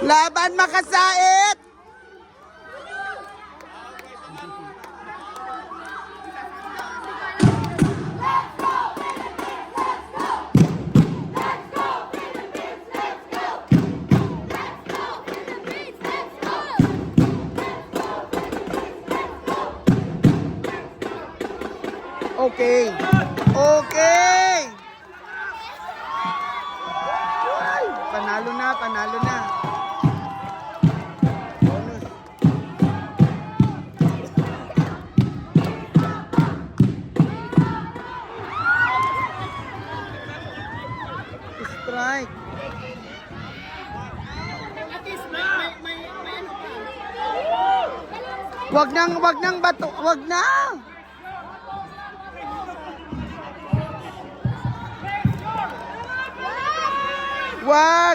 Laban makasait! Okay. Okay. Ay, panalo na, panalo na. Bonus. Strike. Wag nang bato, wag na.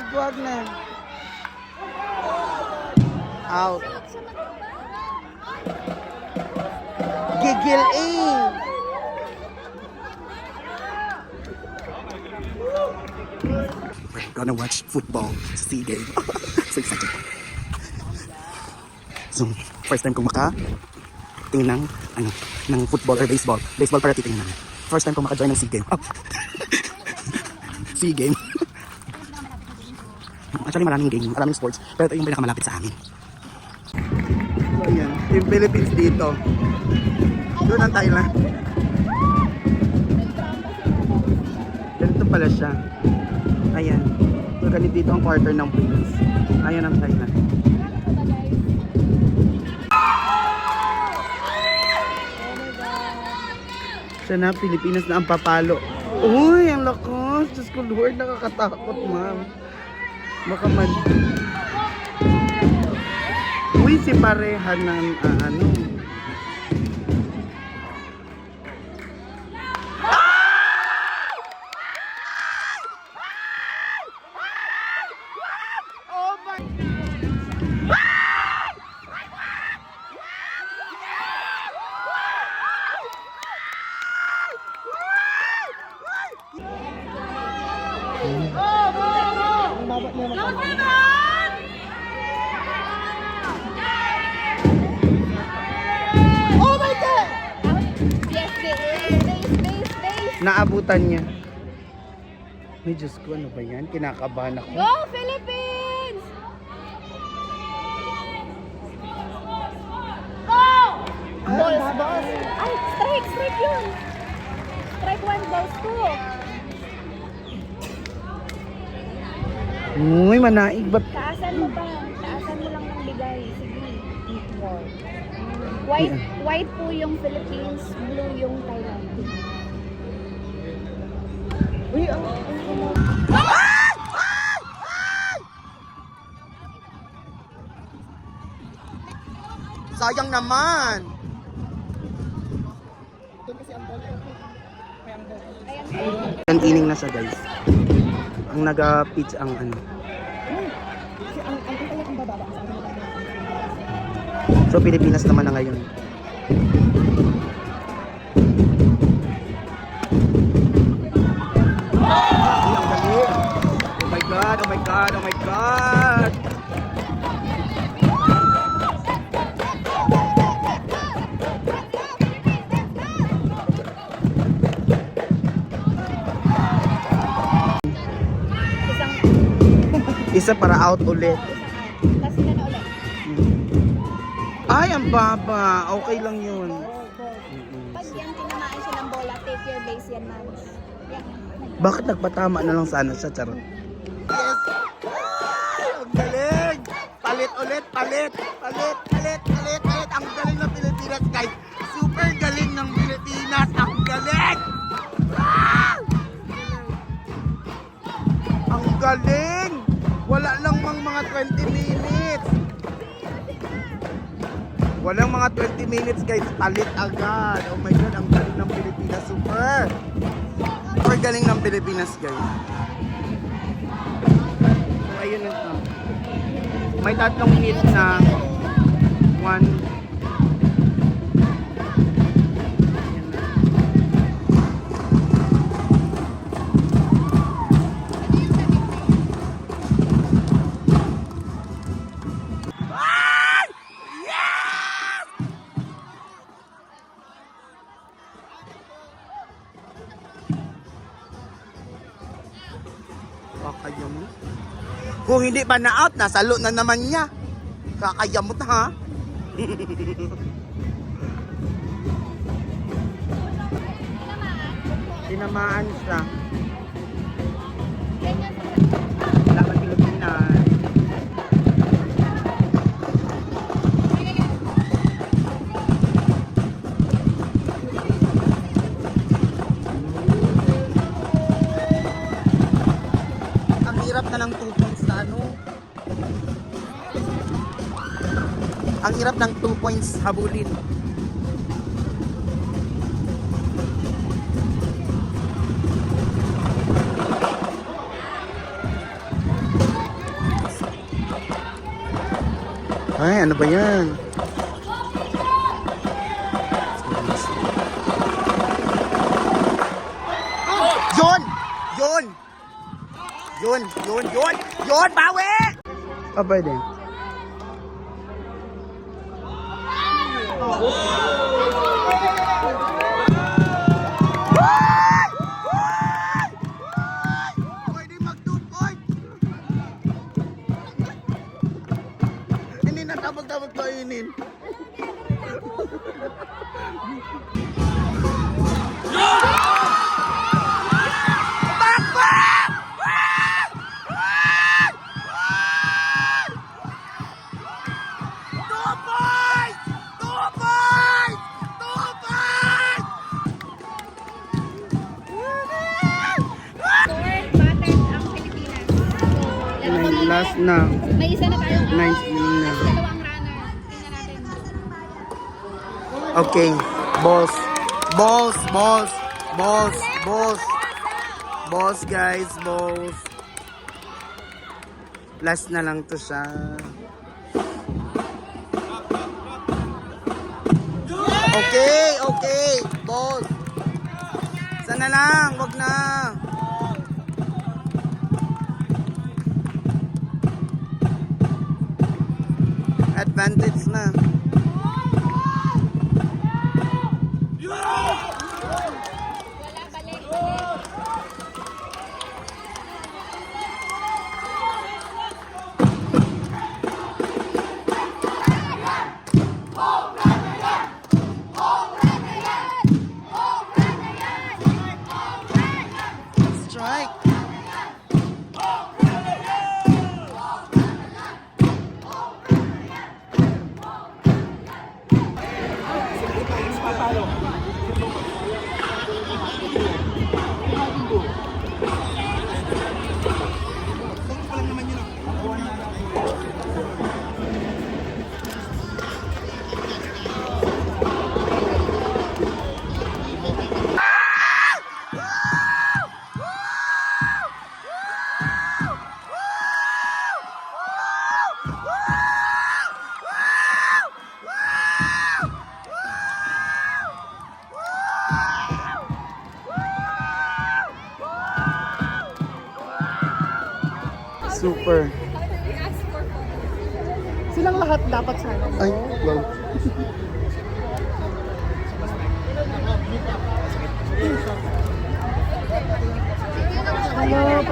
Wag na. Out. Gigil eh. We're gonna watch football SEA Game. So excited. So, first time kong tingnan ng football or baseball. Baseball para titingnan. First time kong maka-join ng SEA Game. Oh. SEA Game. Actually, maraming game, maraming sports, pero ito yung pinakamalapit sa amin. So, ayan. Yung Philippines dito. Doon ang Thailand. Ganito pala siya. Ayan. So, ganito dito ang quarter ng Philippines. Ayan ang Thailand. Siya na, Pilipinas na ang papalo. Uy, ang lakas. Diyos ko, Lord, nakakatakot, ma'am. Baka man. Uy, si pareha ng ano. Oh my. Oh my God! Yes, base. Naabutan niya. Ay, Diyos ko, ano ba yan? Kinakabahan ako. Go, Philippines! Go! Balls. Ay, strike yun. Strike 1, balls 2. Uy, manaig ba't? Taasan mo pa. Taasan mo lang ng bigay. Sige. Equal. White po yung Philippines, blue yung Thailand. Uy, sayang naman. Ang inning na siya, guys. Ang naga-pitch ang ano. So, Pilipinas naman na ngayon. Ay, ang galing. Oh my God, oh my God, oh my God. Isa para out ulit. Tapos ka na ulit. Ay, ang baba. Okay lang yun. Pag yan tinamaan siya ng bola, take your base yan, man. Yan. Bakit nagpatama na lang sana siya, charot? Yes! Ay, ang galing! Palit ulit, palit! Ang galing ng Pilipinas, guys! Super galing ng Pilipinas! Ang galing! Ah! Ang galing! Wala lang mga 20 minutes! Walang mga 20 minutes, guys. Palit agad. Oh my God, ang galing ng Pilipinas. Super! Super galing ng Pilipinas, guys. So, ayun na ito. May 3 hits na 1. Kung hindi pa na-out, nasalo na naman niya. Kakayamot ha. Tinamaan siya. Laban Pilipinas. Ang hirap na ng 2 points na ano. Ang hirap ng 2 points habulin. Ay, ano ba yan? Yun! Yun! Yun! Yun! Yun! Yun! Bawi! Ah, pwede. Pwede mag-2 point! Hindi na tabag-tabag kainin. Last na. May isa na tayong out. Nice winning na. Dalawang runner. Tingnan natin. Okay. Boss. Boss. Boss. Boss. Boss. Boss guys. Boss. Last na lang to siya. Okay. Okay. Boss. Sana lang. Wag na. Advantage na. Wala, balik. Strike. Super. Silang lahat dapat sana. Ay, wow. Hello,